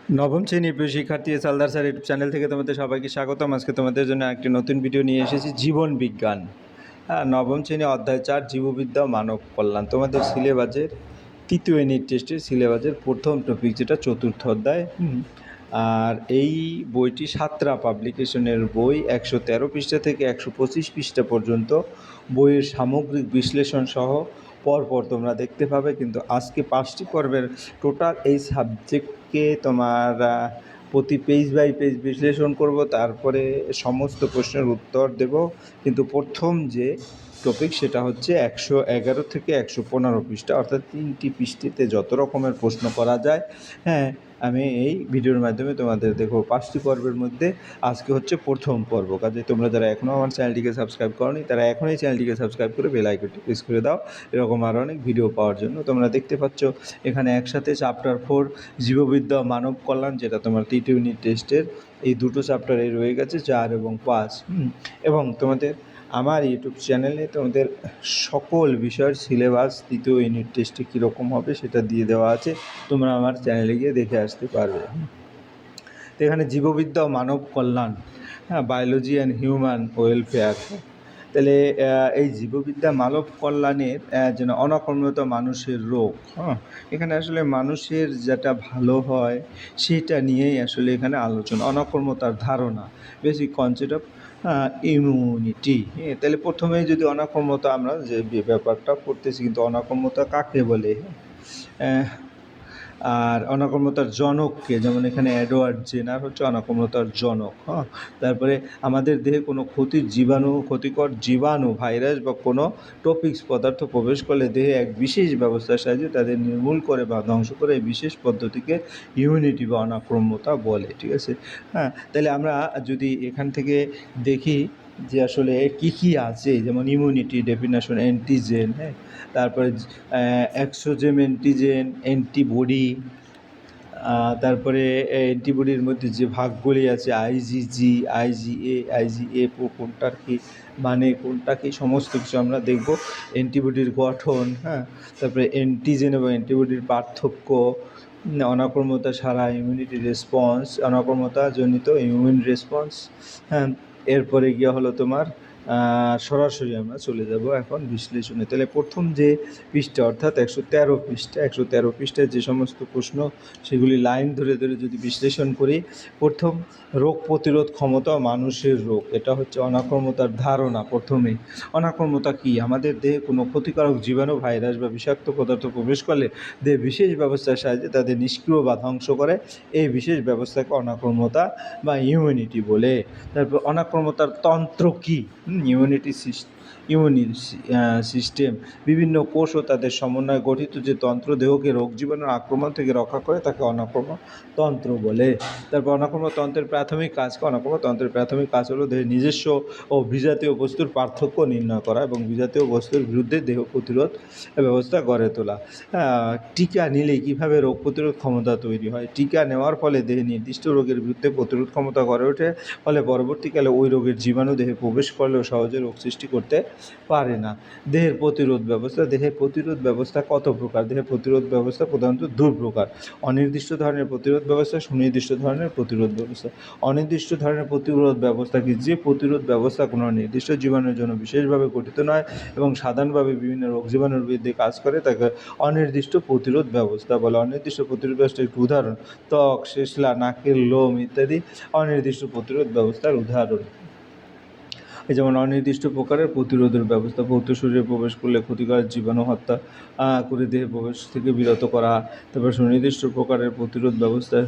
নবম শ্রেণীর প্রিয় শিক্ষার্থী সালদার স্যার ইউটিউব চ্যানেল থেকে তোমাদের সবাইকে স্বাগতম। আজকে তোমাদের জন্য একটি নতুন ভিডিও নিয়ে এসেছি, জীবন বিজ্ঞান। নবম শ্রেণী অধ্যায় 4 জীববিদ্যা ও মানব কল্যাণ। তোমাদের সিলেবাসের তৃতীয় ইউনিট টেস্টের সিলেবাসের প্রথম টপিক, যেটা চতুর্থ অধ্যায়। আর এই বইটি সাতরা পাবলিকেশনের বই, 113 পৃষ্ঠা থেকে 125 পৃষ্ঠা পর্যন্ত বইয়ের সামগ্রিক বিশ্লেষণ সহ পরপর তোমরা দেখতে পাবে। কিন্তু আজকে 5টি পর্বের টোটাল এই সাবজেক্টকে তোমার প্রতি পেজ বাই পেজ বিশ্লেষণ করব, তারপরে সমস্ত প্রশ্নের উত্তর দেব। কিন্তু প্রথম যে টপিক সেটা হচ্ছে 111 থেকে 115 পৃষ্ঠা, অর্থাৎ 3টি পৃষ্ঠাতে যত রকমের প্রশ্ন করা যায়। আমি এই ভিডিওর মাধ্যমে তোমাদের দেখো 5টি পর্বের মধ্যে আজকে হচ্ছে প্রথম পর্ব। কাজে তোমরা যারা এখনও আমার চ্যানেলটিকে সাবস্ক্রাইব করোনি, তারা এখনই চ্যানেলটিকে সাবস্ক্রাইব করে বেল আইকনটি প্রেস করে দাও, এরকম আরও অনেক ভিডিও পাওয়ার জন্য। তোমরা দেখতে পাচ্ছ এখানে একসাথে চ্যাপ্টার 4 জীববিদ্যা মানব কল্যাণ, যেটা তোমার তৃতীয় ইউনিট টেস্টের এই দুটো চ্যাপ্টারে রয়ে গেছে, 4 এবং 5। এবং তোমাদের আমার ইউটিউব চ্যানেলে তোমাদের সকল বিষয়ের সিলেবাস তৃতীয় ইউনিট টেস্টে কীরকম হবে সেটা দিয়ে দেওয়া আছে, তোমরা আমার চ্যানেলে গিয়ে দেখে আসতে পারবে। তো এখানে জীববিদ্যা ও মানব কল্যাণ, বায়োলজি অ্যান্ড হিউম্যান ওয়েলফেয়ার। তাহলে এই জীববিদ্যা মানব কল্যাণের যেন অনাকর্মত মানুষের রোগ, এখানে আসলে মানুষের যেটা ভালো হয় সেটা নিয়েই আসলে এখানে আলোচনা, অনাকর্মতার ধারণা, বেসিক কনসেপ্ট অফ ইমিউনিটি। তাহলে প্রথমেই যদি অনাকর্মতা, আমরা যে ব্যাপারটা পড়তেছি, কিন্তু অনাকর্মতা কাকে বলে, আর অনাকর্মতার জনককে, যেমন এখানে এডওয়ার্ড জেনার হচ্ছে অনাকর্মতার জনক। তারপরে আমাদের দেহে কোনো ক্ষতিকর জীবাণু, ভাইরাস বা কোনো টপিক্স পদার্থ প্রবেশ করলে দেহে এক বিশেষ ব্যবস্থার সাহায্যে তাদের নির্মূল করে বা ধ্বংস করে এই বিশেষ পদ্ধতিকে ইমিউনিটি বা অনাক্রম্যতা বলে। ঠিক আছে। তাহলে আমরা যদি এখান থেকে দেখি যে আসলে কী কী আছে, যেমন ইমিউনিটি ডেফিনেশন, অ্যান্টিজেন, তারপরে এক্সোজেম অ্যান্টিজেন, অ্যান্টিবডি, তারপরে অ্যান্টিবডির মধ্যে যে ভাগগুলি আছে, আইজিজি, আইজিএ কোনটার কি মানে, কোনটা কি, সমস্ত কিছু আমরা দেখব। অ্যান্টিবডির গঠন, তারপরে অ্যান্টিজেন এবং অ্যান্টিবডির পার্থক্য, অনাক্রম্যতা ছাড়া ইমিউনিটি রেসপন্স, অনাক্রম্যতাজনিত ইমিউন রেসপন্স। এরপরে গিয়ে হলো তোমার সরাসরি আমরা চলে যাব এখন বিশ্লেষণে। তাহলে প্রথম যে পৃষ্ঠা, অর্থাৎ 113 পৃষ্ঠায় যে সমস্ত প্রশ্ন, সেগুলি লাইন ধরে ধরে যদি বিশ্লেষণ করি। প্রথম, রোগ প্রতিরোধ ক্ষমতা মানুষের রোগ, এটা হচ্ছে অনাক্রম্যতার ধারণা। প্রথমেই অনাক্রম্যতা কী? আমাদের দেহে কোনো ক্ষতিকারক জীবাণু, ভাইরাস বা বিষাক্ত পদার্থ প্রবেশ করলে দেহে বিশেষ ব্যবস্থার সাহায্যে তাদের নিষ্ক্রিয় বা ধ্বংস করে, এই বিশেষ ব্যবস্থাকে অনাক্রম্যতা বা ইমিউনিটি বলে। তারপর অনাক্রম্যতার তন্ত্র কী? ইমিউনিটি সিস্টেম বিভিন্ন কোষ ও তাদের সমন্বয়ে গঠিত যে তন্ত্র দেহকে রোগ জীবাণুর আক্রমণ থেকে রক্ষা করে, তাকে অনাক্রম্য তন্ত্র বলে। তারপর অনাক্রম্য তন্ত্রের প্রাথমিক কাজ, অনাক্রম্য তন্ত্রের প্রাথমিক কাজ হলো দেহের নিজস্ব ও বিজাতীয় বস্তুর পার্থক্য নির্ণয় করা এবং বিজাতীয় বস্তুর বিরুদ্ধে দেহ প্রতিরোধ ব্যবস্থা গড়ে তোলা। টিকা নিলে কীভাবে রোগ প্রতিরোধ ক্ষমতা তৈরি হয়? টিকা নেওয়ার ফলে দেহে নির্দিষ্ট রোগের বিরুদ্ধে প্রতিরোধ ক্ষমতা গড়ে ওঠে, ফলে পরবর্তীকালে ওই রোগের জীবাণু দেহে প্রবেশ করলেও সহজে রোগ সৃষ্টি করতে পারে না। দেহের প্রতিরোধ ব্যবস্থা কত প্রকার? দেহের প্রতিরোধ ব্যবস্থা প্রধানত দু প্রকার: অনির্দিষ্ট ধরনের প্রতিরোধ ব্যবস্থা, সুনির্দিষ্ট ধরনের প্রতিরোধ ব্যবস্থা। অনির্দিষ্ট ধরনের প্রতিরোধ ব্যবস্থা কি? যে প্রতিরোধ ব্যবস্থা কোনো নির্দিষ্ট জীবাণুর জন্য বিশেষভাবে গঠিত নয় এবং সাধারণভাবে বিভিন্ন রোগ জীবাণুর বিরুদ্ধে কাজ করে, তাকে অনির্দিষ্ট প্রতিরোধ ব্যবস্থা বলে। অনির্দিষ্ট প্রতিরোধ ব্যবস্থার একটি উদাহরণ ত্বক, শেষলা, নাকের লোম ইত্যাদি অনির্দিষ্ট প্রতিরোধ ব্যবস্থার উদাহরণ। যেমন অনির্দিষ্ট প্রকারের প্রতিরোধের ব্যবস্থা: ভৌত শরীরে প্রবেশ করলে ক্ষতিকর জীবাণু হত্যা করে দেহে প্রবেশ থেকে বিরত করা। তারপর সুনির্দিষ্ট প্রকারের প্রতিরোধ ব্যবস্থা।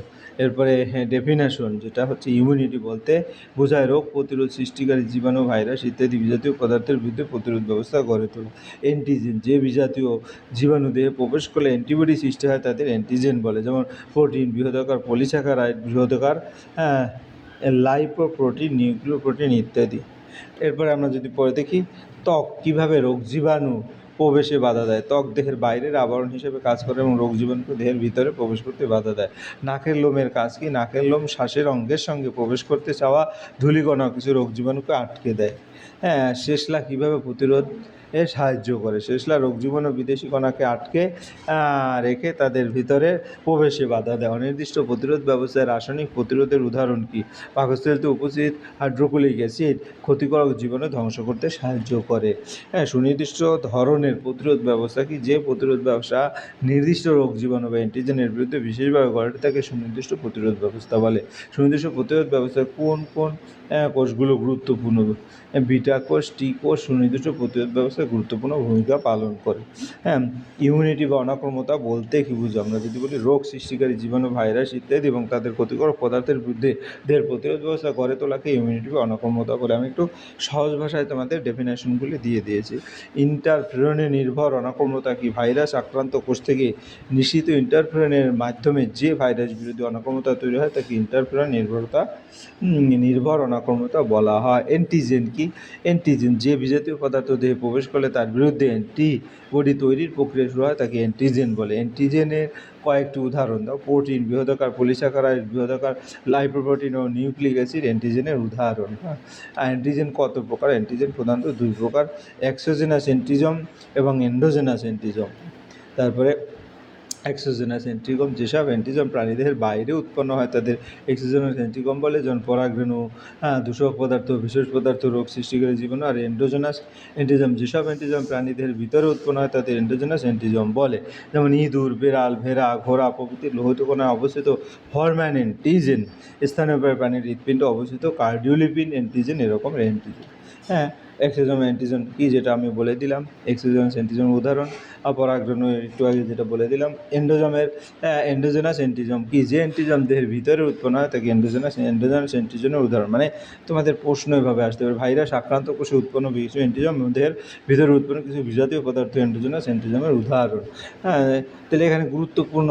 এরপরে ডেফিনেশন, যেটা হচ্ছে ইমিউনিটি বলতে বোঝায় রোগ প্রতিরোধ সৃষ্টিকারী জীবাণু, ভাইরাস ইত্যাদি বিজাতীয় পদার্থের বিরুদ্ধে প্রতিরোধ ব্যবস্থা গড়ে তোলা। অ্যান্টিজেন, যে বিজাতীয় জীবাণু দেহে প্রবেশ করলে অ্যান্টিবডি সৃষ্টি হয় তাদের অ্যান্টিজেন বলে, যেমন প্রোটিন, বৃহদাকার পলিস্যাকারাইড, বৃহদাকার লাইপোপ্রোটিন, নিউক্লিওপ্রোটিন ইত্যাদি। এরপরে আমরা যদি পরে দেখি, ত্বক কীভাবে রোগ জীবাণু প্রবেশে বাধা দেয়। ত্বক দেহের বাইরের আবরণ হিসেবে কাজ করে এবং রোগ জীবাণুকে দেহের ভিতরে প্রবেশ করতে বাধা দেয়। নাকের লোমের কাজ কি? নাকের লোম শ্বাসের অঙ্গের সঙ্গে প্রবেশ করতে চাওয়া ধূলিকণা কিছু রোগ জীবাণুকে আটকে দেয়। হ্যাঁ, শেষলা কীভাবে প্রতিরোধ সাহায্য করে? শেষলা রোগ জীবাণু বিদেশি কণাকে আটকে রেখে তাদের ভিতরে প্রবেশে বাধা দেয়। অনির্দিষ্ট প্রতিরোধ ব্যবস্থায় রাসায়নিক প্রতিরোধের উদাহরণ কি? পাকস্থলীতে উপস্থিত হাইড্রোক্লোরিক অ্যাসিড ক্ষতিকারক জীবাণু ধ্বংস করতে সাহায্য করে। হ্যাঁ, সুনির্দিষ্ট ধরনের প্রতিরোধ ব্যবস্থা কি? যে প্রতিরোধ ব্যবস্থা নির্দিষ্ট রোগ জীবাণু বা অ্যান্টিজেনের বিরুদ্ধে বিশেষভাবে গড়ে তাকে সুনির্দিষ্ট প্রতিরোধ ব্যবস্থা বলে। সুনির্দিষ্ট প্রতিরোধ ব্যবস্থায় কোন কোন কোষগুলো গুরুত্বপূর্ণ? বিটা কোষ, টি কোষ সুনির্দিষ্ট প্রতিরোধ ব্যবস্থায় গুরুত্বপূর্ণ ভূমিকা পালন করে। হ্যাঁ, ইমিউনিটি বা অনাক্রম্যতা বলতে কী বুঝি? আমরা যদি বলি রোগ সৃষ্টিকারী জীবাণু, ভাইরাস ইত্যাদি এবং তাদের ক্ষতিকারক পদার্থের বিরুদ্ধে দেহের প্রতিরোধ ব্যবস্থা গড়ে তোলাকে ইমিউনিটি বা অনাক্রম্যতা বলে। আমি একটু সহজ ভাষায় তোমাদের ডেফিনেশনগুলি দিয়ে দিয়েছি। ইন্টারফেরনে নির্ভর অনাক্রম্যতা কি? ভাইরাস আক্রান্ত কোষ থেকে নিঃসৃত ইন্টারফেরনের মাধ্যমে যে ভাইরাস বিরোধী অনাক্রম্যতা তৈরি হয় তাকে ইন্টারফেরন নির্ভর অনাক্রম্যতা বলা হয়। অ্যান্টিজেন কি? অ্যান্টিজেন যে বিজাতীয় পদার্থ দেহে প্রবেশ করলে তার বিরুদ্ধে অ্যান্টিবডি তৈরির প্রক্রিয়া শুরু হয় তাকে অ্যান্টিজেন বলে। অ্যান্টিজেনের কয়েকটি উদাহরণ দাও। প্রোটিন, বৃহদাকার পলিস্যাকারাইড, বৃহদাকার লাইপোপ্রোটিন ও নিউক্লিক অ্যাসিড অ্যান্টিজেনের উদাহরণ। হ্যাঁ, অ্যান্টিজেন কত প্রকার? অ্যান্টিজেন প্রধানত দুই প্রকার, এক্সোজেনাস অ্যান্টিজম এবং এন্ডোজেনাস অ্যান্টিজম। তারপরে এক্সোজেনাস অ্যান্টিজম যেসব অ্যান্টিজম প্রাণীদেহের বাইরে উৎপন্ন হয় তাদের এক্সোজেনাস অ্যান্টিজম বলে, যেমন পরাগরেণু, দূষক পদার্থ, বিশেষ পদার্থ, রোগ সৃষ্টিকারী জীবাণু। আর এন্ডোজেনাস অ্যান্টিজম যেসব অ্যান্টিজম প্রাণীদেহের ভিতরে উৎপন্ন হয় তাদের এন্ডোজেনাস অ্যান্টিজম বলে, যেমন ইঁদুর, বিড়াল, ভেড়া, ঘোড়া প্রভৃতির লোহিত কণায় অবস্থিত হরম্যান অ্যান্টিজেন, স্থানীয় প্রাণীর হৃৎপিণ্ডে অবস্থিত কার্ডিওলিপিন অ্যান্টিজেন, এরকম অ্যান্টিজেন। হ্যাঁ, এক্সোজোম অ্যান্টিজেন কি? যেটা আমি বলে দিলাম। এক্সোজেনাস অ্যান্টিজেন উদাহরণ পরাগরেণু একটু আগে যেটা বলে দিলাম। এন্ডোজেনাস অ্যান্টিজম কি? যে অ্যান্টিজম দেহের ভিতরে উৎপন্ন হয় তাকে এন্ডোজেনাস অ্যান্টিজেনের উদাহরণ। মানে তোমাদের প্রশ্ন এভাবে আসতে পারে, ভাইরাস আক্রান্ত কোষে উৎপন্ন কিছু অ্যান্টিজম দেহের ভিতরে উৎপন্ন কিছু বিজাতীয় পদার্থ এন্ডোজেনাস অ্যান্টিজমের উদাহরণ। হ্যাঁ, তাহলে এখানে গুরুত্বপূর্ণ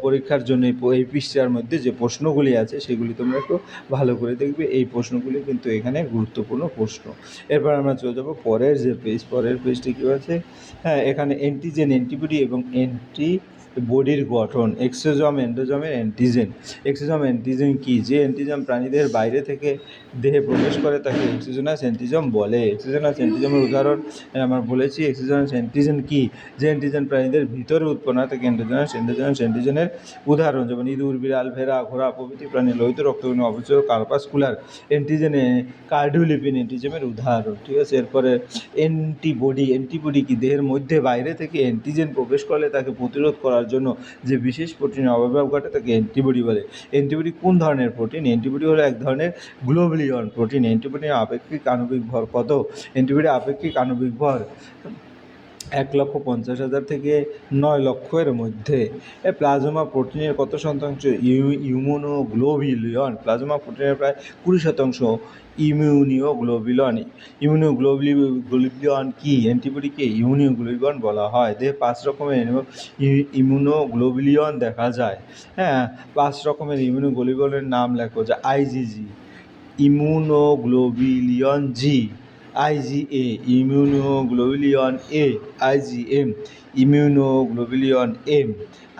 পরীক্ষার জন্য এই পৃষ্ঠার মধ্যে যে প্রশ্নগুলি আছে সেগুলি তোমরা একটু ভালো করে দেখবে। এই প্রশ্নগুলি কিন্তু এখানে গুরুত্বপূর্ণ প্রশ্ন। এরপর আমরা চলে যাবো পরের যে পেজ। পরের পেজটি কী আছে? হ্যাঁ, এখানে অ্যান্টিজেন, অ্যান্টিবডি এবং অ্যান্টিবডির গঠন। এক্সোজোম, এন্ডোজমের অ্যান্টিজেন। এক্সোজোম অ্যান্টিজেন কি? যে অ্যান্টিজেন প্রাণীদের বাইরে থেকে দেহে প্রবেশ করে তাকে এক্সোজেনাস অ্যান্টিজম বলে। এক্সোজেনাস অ্যান্টিজমের উদাহরণ আমরা বলেছি। এক্সোজেনাস অ্যান্টিজেন কি? যে অ্যান্টিজেন প্রাণীদের ভিতরে উৎপন্ন হয় তাকে এন্ডোজেনাস অ্যান্টিজেনের উদাহরণ, যেমন ইঁদুর, বিড়াল, ভেড়া, ঘোড়া প্রভৃতি প্রাণীর লোহিত রক্তকণিকা অবস্থিত কার্পাসকুলার অ্যান্টিজেনে কার্ডিওলিপিন অ্যান্টিজেনের উদাহরণ। ঠিক আছে, এরপরে অ্যান্টিবডি। অ্যান্টিবডি কি? দেহের মধ্যে বাইরে থেকে অ্যান্টিজেন প্রবেশ করলে তাকে প্রতিরোধ করার জন্য যে বিশেষ প্রোটিনের আবির্ভাব ঘটে তাকে অ্যান্টিবডি বলে। অ্যান্টিবডি কোন ধরনের প্রোটিন? অ্যান্টিবডি হলো এক ধরনের গ্লোবুলিন প্রোটিন। অ্যান্টিবডির আপেক্ষিক আণবিক ভর কত? অ্যান্টিবডির আপেক্ষিক আণবিক ভর 1,50,000 থেকে 9 লক্ষের মধ্যে। প্লাজমা প্রোটিনের কত শতাংশ ইমিউনোগ্লোবিউলিন? প্লাজমা প্রোটিনের প্রায় 20% ইমিউনোগ্লোবিউলিন। ইমিউনোগ্লোবিউলিন কি? অ্যান্টিবডিকে ইমিউনোগ্লোবিউলিন বলা হয়। দেহে 5 রকমের ইমিউনোগ্লোবিউলিন দেখা যায়। হ্যাঁ, 5 রকমের ইমিউনোগ্লোবিউলিনের নাম লেখো। যে আইজিজি ইমিউনোগ্লোবিউলিন, জি আইজিএ ইমিউনোগ্লোবিউলিন এ, IgM immunoglobulin M,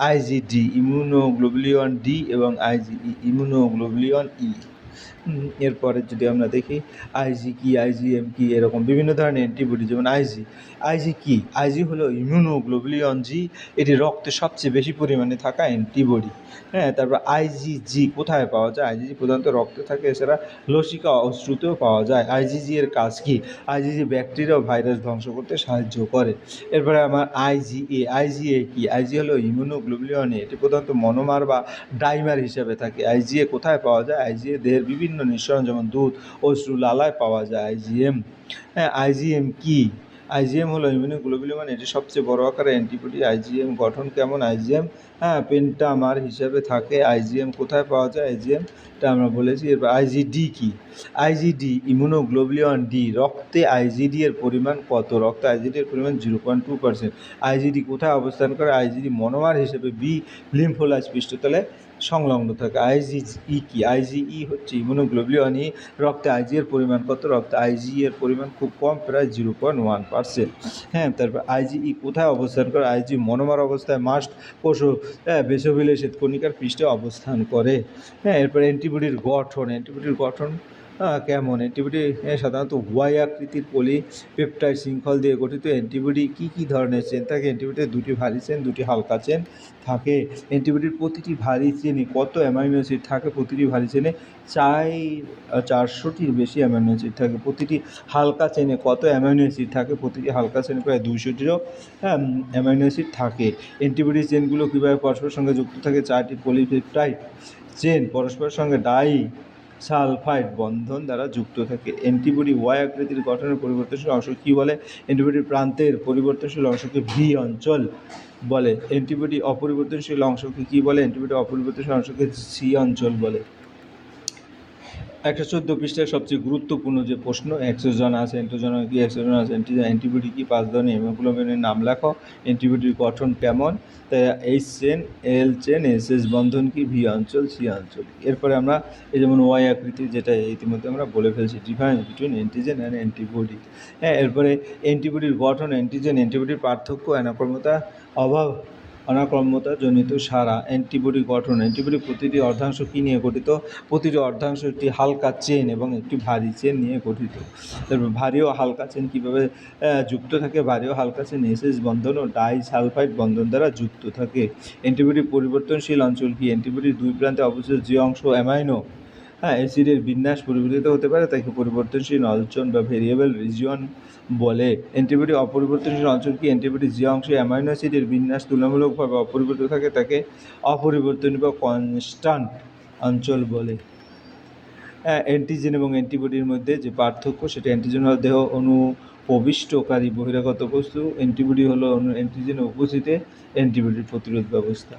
আইজিডি immunoglobulin D এবং আইজিই ইমিউনোগ্লোবিউলিন ই। এরপরে যদি আমরা দেখি আইজি কি, আইজিএম কি, এরকম বিভিন্ন ধরনের অ্যান্টিবডি, যেমন আইজি কি? আইজি হলো ইমিউনোগ্লোবিউলিন জি, এটি রক্তে সবচেয়ে বেশি পরিমাণে থাকা অ্যান্টিবডি। হ্যাঁ, তারপর আইজিজি কোথায় পাওয়া যায়? আইজিজি প্রধানত রক্তে থাকে, এছাড়া লসিকা অশ্রুতেও পাওয়া যায়। আইজিজি এর কাজ কি? আইজিজি ব্যাকটেরিয়া ও ভাইরাস ধ্বংস করতে সাহায্য করে। এরপরে আমার আইজিএ কি? আইজি হলো ইমিউনোগ্লোবিউলিন এ, এটি প্রধানত মনোমার বা ডাইমার হিসেবে থাকে। আইজিএ কোথায় পাওয়া যায়? আইজিএ দেহের বিভিন্ন নিঃসরণ যেমন দুধ, অশ্রু, লালায় পাওয়া যায়। হ্যাঁ, আইজিএম কি? আইজিএম হলো ইমিউনোগ্লোবিউলিন, এটি সবচেয়ে বড় আকারের অ্যান্টিবডি। আইজিএম গঠন কেমন? আইজিএম পেন্টামার হিসাবে থাকে। আইজিএম কোথায় পাওয়া যায়? আইজিএমটা আমরা বলেছি। এরপর আইজিডি কি? আইজিডি ইমিউনোগ্লোবিউলিন ডি। রক্তে আইজিডি এর পরিমাণ কত? রক্তে আইজিডি এর পরিমাণ 0.2%। আইজিডি কোথায় অবস্থান করে? আইজিডি মনোমার হিসেবে বি লিম্ফোলাইট পৃষ্ঠতলে সংলগ্ন থাকে। আইজিই কি? আইজিই হচ্ছে ইমিউনোগ্লোবিউলিন ই। রক্তে আইজি এর পরিমাণ কত? রক্তে আইজি এর পরিমাণ খুব কম, প্রায় 0.1%। হ্যাঁ, তারপর আইজিই কোথায় অবস্থান করে? আইজি মনোমার অবস্থায় মাস্ট কোষ ও বেসোভিলের শ্বেতকণিকার পৃষ্ঠে অবস্থান করে। হ্যাঁ, এরপর অ্যান্টিবডির গঠন। অ্যান্টিবডির গঠন কেমন অ্যান্টিবডি সাধারণত ওয়াই আকৃতির পলিপেপটাইড শৃঙ্খল দিয়ে গঠিত। অ্যান্টিবডি কী ধরনের চেন থাকে? অ্যান্টিবডির দুটি ভারী চেন, দুটি হালকা চেন থাকে। অ্যান্টিবডির প্রতিটি ভারী চেনে কত অ্যামাইনো অ্যাসিড থাকে? প্রতিটি ভারী চেনে 400টির বেশি অ্যামাইনো অ্যাসিড থাকে। প্রতিটি হালকা চেনে কত অ্যামাইনো অ্যাসিড থাকে? প্রতিটি হালকা চেনে প্রায় 200টিরও অ্যামাইনো অ্যাসিড থাকে। অ্যান্টিবডি চেনগুলো কীভাবে পরস্পরের সঙ্গে যুক্ত থাকে? 4টি পলিপেপটাইড চেন পরস্পরের সঙ্গে সালফাইড বন্ধন দ্বারা যুক্ত থাকে। অ্যান্টিবডি ওয়াই আকৃতির গঠনের পরিবর্তনশীল অংশ কী বলে? অ্যান্টিবডির প্রান্তের পরিবর্তনশীল অংশকে ভি অঞ্চল বলে। অ্যান্টিবডি অপরিবর্তনশীল অংশকে কী বলে? অ্যান্টিবডি অপরিবর্তনশীল অংশকে সি অঞ্চল বলে। 114 পৃষ্ঠায় সবচেয়ে গুরুত্বপূর্ণ যে প্রশ্ন, এক্সোজন আছে, অ্যান্টিজেন কি? এক্সোজন আছে, অ্যান্টিবডি কি? 5 ধরনের হিমোগ্লোবিনের নাম লেখো। অ্যান্টিবডির গঠন কেমন? তাই এইচ চেন, এল চেন, এস এস বন্ধন কি? ভি অঞ্চল, সি অঞ্চল। এরপরে আমরা এই যেমন ওয়াই আকৃতির, যেটা ইতিমধ্যে আমরা বলে ফেলছি, difference between antigen and antibody. এরপরে অ্যান্টিবডির গঠন, অ্যান্টিবডির পার্থক্য, অনাক্রম্যতাজনিত সারা। অ্যান্টিবডি গঠন, অ্যান্টিবডি প্রতিটি অর্ধাংশ কী নিয়ে গঠিত? প্রতিটি অর্ধাংশ একটি হালকা চেন এবং একটি ভারী চেন নিয়ে গঠিত। তারপর ভারী ও হালকা চেন কীভাবে যুক্ত থাকে? ভারী ও হালকা চেন এসএস বন্ধন ও ডাইসালফাইড বন্ধন দ্বারা যুক্ত থাকে। অ্যান্টিবডির পরিবর্তনশীল অঞ্চল কি? অ্যান্টিবডির দুই প্রান্তে অবস্থিত যে অংশ অ্যামাইনো অ্যাসিডের বিন্যাস পরিবর্তিত হতে পারে তাকে পরিবর্তনশীল অঞ্চল বা ভেরিয়েবল রিজিয়ন বলে। অ্যান্টিবডি অপরিবর্তনশীল অঞ্চল কি? অ্যান্টিবডি যে অংশে অ্যামাইনো অ্যাসিডের বিন্যাস তুলনামূলকভাবে অপরিবর্তিত থাকে তাকে অপরিবর্তনীয় বা কনস্ট্যান্ট অঞ্চল বলে। অ্যান্টিজেন এবং অ্যান্টিবডির মধ্যে যে পার্থক্য, সেটা অ্যান্টিজেন হল দেহ অনুপ্রবিষ্টকারী বহিরাগত বস্তু, অ্যান্টিবডি হলো অ্যান্টিজেনের উপস্থিতিতে অ্যান্টিবডির প্রতিরোধ ব্যবস্থা।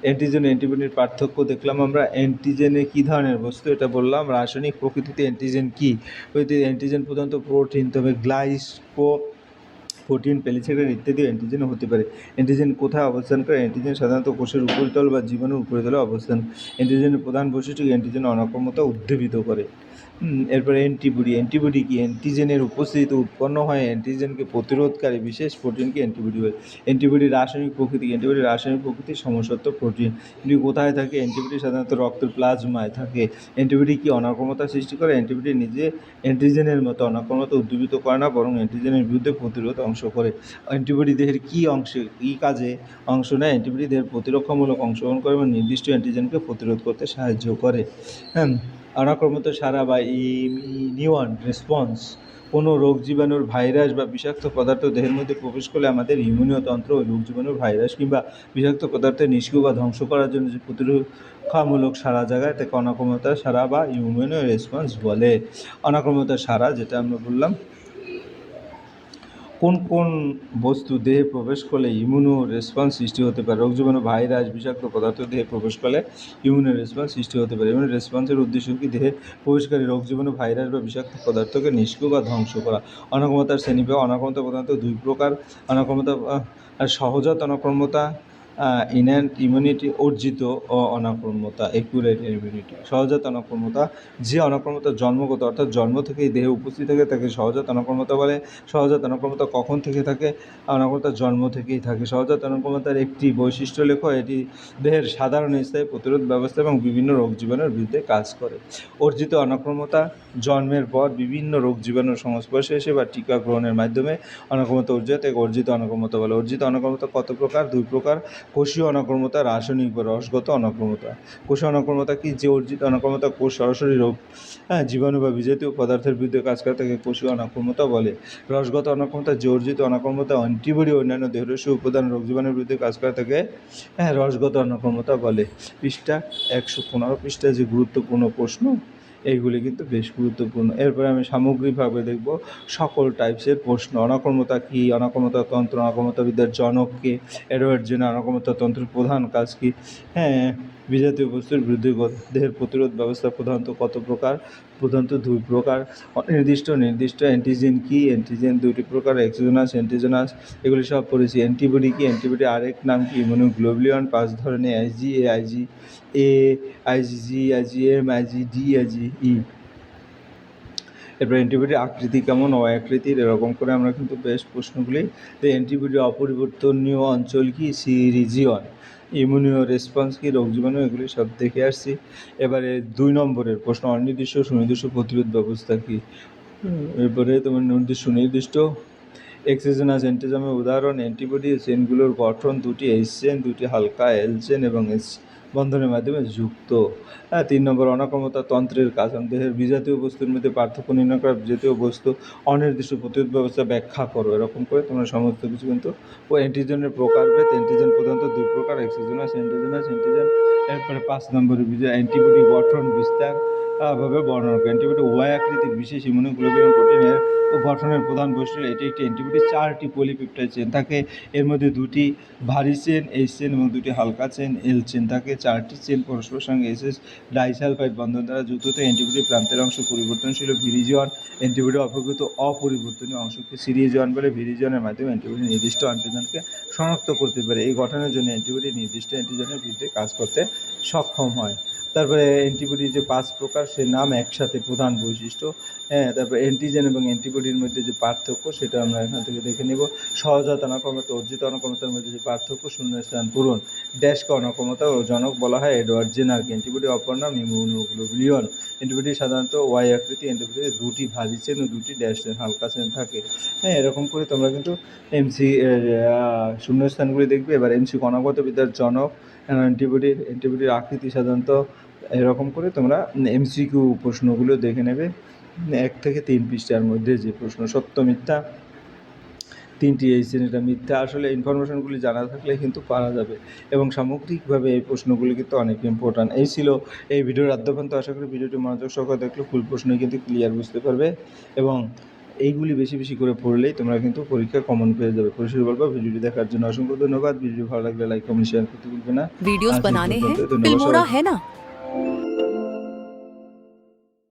অ্যান্টিজেন অ্যান্টিবডির পার্থক্য দেখলাম আমরা। অ্যান্টিজেনে কী ধরনের বস্তু এটা বললাম। রাসায়নিক প্রকৃতিতে অ্যান্টিজেন কী? অ্যান্টিজেন প্রধানত প্রোটিন, তবে প্রোটিন, পেলিস্যাকারাইড ইত্যাদি অ্যান্টিজেন হতে পারে। অ্যান্টিজেন কোথায় অবস্থান করে? অ্যান্টিজেন সাধারণত কোষের উপরিতল বা জীবাণুর উপরিতলে অবস্থান। অ্যান্টিজেনের প্রধান বৈশিষ্ট্য অ্যান্টিজেন অনাক্রম্যতা উদ্দীপিত করে। এরপরে অ্যান্টিবডি কি? অ্যান্টিজেনের উপস্থিতিতে উৎপন্ন হয় অ্যান্টিজেনকে প্রতিরোধকারী বিশেষ প্রোটিনকে অ্যান্টিবডি বলে। অ্যান্টিবডির রাসায়নিক প্রকৃতি, অ্যান্টিবডির রাসায়নিক প্রকৃতি সমসত্ব প্রোটিন। এটি কোথায় থাকে? অ্যান্টিবডি সাধারণত রক্তের প্লাজমায় থাকে। অ্যান্টিবডি কি অনাক্রম্যতা সৃষ্টি করে? অ্যান্টিবডি নিজে অ্যান্টিজেনের মতো অনাক্রম্যতা উদ্দীপিত করে না, বরং অ্যান্টিজেনের বিরুদ্ধে প্রতিরোধ অংশ করে। অ্যান্টিবডি দেহের কী অংশে, কী কাজে অংশ নেয়? অ্যান্টিবডি দেহের প্রতিরক্ষামূলক অংশগ্রহণ করে এবং নির্দিষ্ট অ্যান্টিজেনকে প্রতিরোধ করতে সাহায্য করে। অনাক্রম্যতা সারা বা ইমিউন রেসপন্স। কোনো রোগ জীবাণুর, ভাইরাস বা বিষাক্ত পদার্থ দেহের মধ্যে প্রবেশ করলে আমাদের ইমিউনীয় তন্ত্র ওই রোগ জীবাণুর, ভাইরাস কিংবা বিষাক্ত পদার্থের নিষ্ক্রিয় বা ধ্বংস করার জন্য যে প্রতিরক্ষামূলক সারা জাগায় তাকে অনাক্রম্যতা সারা বা ইমিউনো রেসপন্স বলে। অনাক্রম্যতা সারা যেটা আমরা বললাম, কোন কোন বস্তু দেহে প্রবেশ করলে ইমিউনো রেসপন্স সৃষ্টি হতে পারে? রোগ জীবাণু, ভাইরাস, বিষাক্ত পদার্থ দেহে প্রবেশ করলে ইমিউনো রেসপন্স সৃষ্টি হতে পারে। ইমিউনো রেসপন্সের উদ্দেশ্য কি? দেহে প্রবেশকারী রোগ জীবাণু, ভাইরাস বা বিষাক্ত পদার্থকে নিষ্ক্রিয় বা ধ্বংস করা। অনাক্রম্যতার শ্রেণীবিভাগ। অনাক্রম্যতা প্রধানত দুই প্রকার। অনাক্রম্যতা সহজাত অনাক্রম্যতা, ইনহ্যান্ট ইমিউনিটি, অর্জিত অনাক্রম্যতা, অ্যাকুয়ার্ড ইমিউনিটি। সহজাত অনাক্রম্যতা, যে অনাক্রম্যতা জন্মগত অর্থাৎ জন্ম থেকেই দেহে উপস্থিত থাকে তাকে সহজাত অনাক্রম্যতা বলে। সহজাত অনাক্রম্যতা কখন থেকে থাকে? অনাক্রম্যতা জন্ম থেকেই থাকে। সহজাত অনাক্রম্যতার একটি বৈশিষ্ট্য লেখো। এটি দেহের সাধারণ স্থায়ী প্রতিরোধ ব্যবস্থা এবং বিভিন্ন রোগ জীবাণুর বিরুদ্ধে কাজ করে। অর্জিত অনাক্রম্যতা, জন্মের পর বিভিন্ন রোগ জীবাণুর সংস্পর্শে এসে বা টিকা গ্রহণের মাধ্যমে অনাক্রম্যতা অর্জিত, তাকে অর্জিত অনাক্রম্যতা বলে। অর্জিত অনাক্রম্যতা কত প্রকার? দুই প্রকার। কোষীয় অনাক্রম্যতা, রাসায়নিক বা রসগত অনাক্রম্যতা। কোষীয় অনাক্রম্যতা কি? যে অর্জিত অনাক্রম্যতা কোষ সরাসরি রোগ জীবাণু বা বিজাতীয় পদার্থের বিরুদ্ধে কাজ করে তাকে কোষীয় অনাক্রম্যতা বলে। রসগত অনাক্রম্যতা, যে অর্জিত অনাক্রম্যতা অ্যান্টিবডি অন্যান্য দেহরসীয় উপাদান রোগ জীবাণুর বিরুদ্ধে কাজ করে তাকে রসগত অনাক্রম্যতা বলে। পৃষ্ঠা 115 পৃষ্ঠায় যে গুরুত্বপূর্ণ প্রশ্ন, এইগুলি কিন্তু বেশ গুরুত্বপূর্ণ। এরপরে আমি সামগ্রিকভাবে দেখব সকল টাইপসের প্রশ্ন। অনাক্রম্যতা কী? অনাক্রম্যতা তন্ত্র, অনাক্রম্যতাবিদ্যার জনককে, এডওয়ার্ড জেনার। অনাক্রম্যতা তন্ত্রের প্রধান কাজ কী? বিজাতীয় বস্তুর বিরুদ্ধে দেহের প্রতিরোধ ব্যবস্থা প্রধানত কত প্রকার? প্রধানত দুই প্রকার। নির্দিষ্ট অ্যান্টিজেন কী? অ্যান্টিজেন দুইটি প্রকার, এক্সোজেনাস, অ্যান্টিজেনাস। এগুলি সব পড়েছি। অ্যান্টিবডি কী? অ্যান্টিবডি আরেক নাম কি? ইমিউনোগ্লোবুলিন। 5 ধরনের, IG, IGA, IgG, IgM, আইজিডি, IgE. এরপর অ্যান্টিবডির আকৃতি কেমন, অয় আকৃতির, এরকম করে আমরা কিন্তু বেশ প্রশ্নগুলি। তো অ্যান্টিবডির অপরিবর্তনীয় অঞ্চল কি, সি রিজিয়ন। ইমিউনো রেসপন্স কি, রোগ জীবাণু, এগুলি সব দেখে আসছি। এবারে 2 নম্বরের প্রশ্ন, অনির্দিষ্ট সুনির্দিষ্ট প্রতিরোধ ব্যবস্থা কি। এরপরে তোমার সুনির্দিষ্ট এক্সোজেনাস অ্যান্টিজমের উদাহরণ, অ্যান্টিবডি চেনগুলোর গঠন, 2টি H চেন, 2টি হালকা L চেন এবং H বন্ধনের মাধ্যমে যুক্ত। 3 নম্বর অনাক্রম্যতা তন্ত্রের কারণ, দেহের বিজাতীয় বস্তুর মধ্যে পার্থক্য নির্ণয় করা, বিজাতীয় বস্তু অনির্দিষ্ট প্রতিরোধ ব্যবস্থা ব্যাখ্যা করো। এরকম করে তোমরা সমস্ত কিছু কিন্তু ও অ্যান্টিজেনের প্রকারভেদ, অ্যান্টিজেন প্রধানত 2 প্রকার, এক্সোজেনাস অ্যান্টিজেন। এরপরে 5 নম্বর অ্যান্টিবডি গঠন বিস্তার ভাবে বর্ণনা করে। অ্যান্টিবডি ওয়াই আকৃতির বিশেষ ইমিউনোগ্লোবিউলিন প্রোটিনের গঠনের প্রধান বৈশিষ্ট্য, এটি একটি অ্যান্টিবডি 4টি পলিপেপটাইড চেন থাকে, এর মধ্যে 2টি ভারী চেন H চেন এবং 2টি হালকা চেন L চেন থাকে। 4টি চেন পরস্পরের সঙ্গে SS ডাইসালফাইড বন্ধন দ্বারা যুক্ত থাকে। অ্যান্টিবডির প্রান্তের অংশ পরিবর্তনশীল ভিরিজিয়ন, অ্যান্টিবডি অপেক্ষিত অপরিবর্তনীয় অংশকে সিরিজিয়ন বলে। ভিরিজিয়নের মাধ্যমে অ্যান্টিবডি নির্দিষ্ট অ্যান্টিজেনকে শনাক্ত করতে পারে। এই গঠনের জন্য অ্যান্টিবডি নির্দিষ্ট অ্যান্টিজেনের বিরুদ্ধে কাজ করতে সক্ষম হয়। তারপরে অ্যান্টিবডি যে 5 প্রকার সে নাম একসাথে প্রধান বৈশিষ্ট্য। তারপরে অ্যান্টিজেন এবং অ্যান্টিবডির মধ্যে যে পার্থক্য সেটা আমরা এখান থেকে দেখে নেব। সহজাত অনাক্রম্যতা, অর্জিত অনাক্রম্যতার মধ্যে যে পার্থক্য, শূন্যস্থান পূরণ। ড্যাশকে অনাক্রম্যতা ও জনক বলা হয় এডওয়ার্ড জেনারকে। অ্যান্টিবডি অপর নাম ইমিউনোগ্লোবিউলিন। অ্যান্টিবডি সাধারণত ওয়াই আকৃতি, অ্যান্টিবডিতে 2টি ভারী চেন ও 2টি ড্যাশ চেন হালকা চেন থাকে। এরকম করে তোমরা কিন্তু এমসি শূন্যস্থানগুলি দেখবে। এবার এমসি কণাগত বিদ্যার জনক অ্যান্টিবডির আকৃতি সাধারণত এরকম করে তোমরা এমসিকিউ প্রশ্নগুলো দেখে নেবে। 1 থেকে 3 পৃষ্ঠার মধ্যে যে প্রশ্ন, সত্য মিথ্যা 3টি এই শ্রেণীটা মিথ্যা। আসলে ইনফরমেশনগুলি জানা থাকলে কিন্তু পারা যাবে এবং সামগ্রিকভাবে এই প্রশ্নগুলি কিন্তু অনেক ইম্পর্ট্যান্ট। এই ছিল এই ভিডিওর আদ্যপান্ত। আশা করি ভিডিওটি মনোযোগ সহকারে দেখলে ফুল প্রশ্নই কিন্তু ক্লিয়ার বুঝতে পারবে এবং এইগুলি বেশি বেশি করে পড়লেই তোমরা কিন্তু পরীক্ষায় কমন পেয়ে যাবে। পরিশেষে বলবো, ভিডিওটি দেখার জন্য অসংখ্য ধন্যবাদ। ভিডিও ভালো লাগলে লাইক কমেন্ট শেয়ার করতে ভুলবে না। वीडियोस আজ এই बनाने हैं, পর্যন্ত। ধন্যবাদ फिल्मोरा সবাইকে। है ना।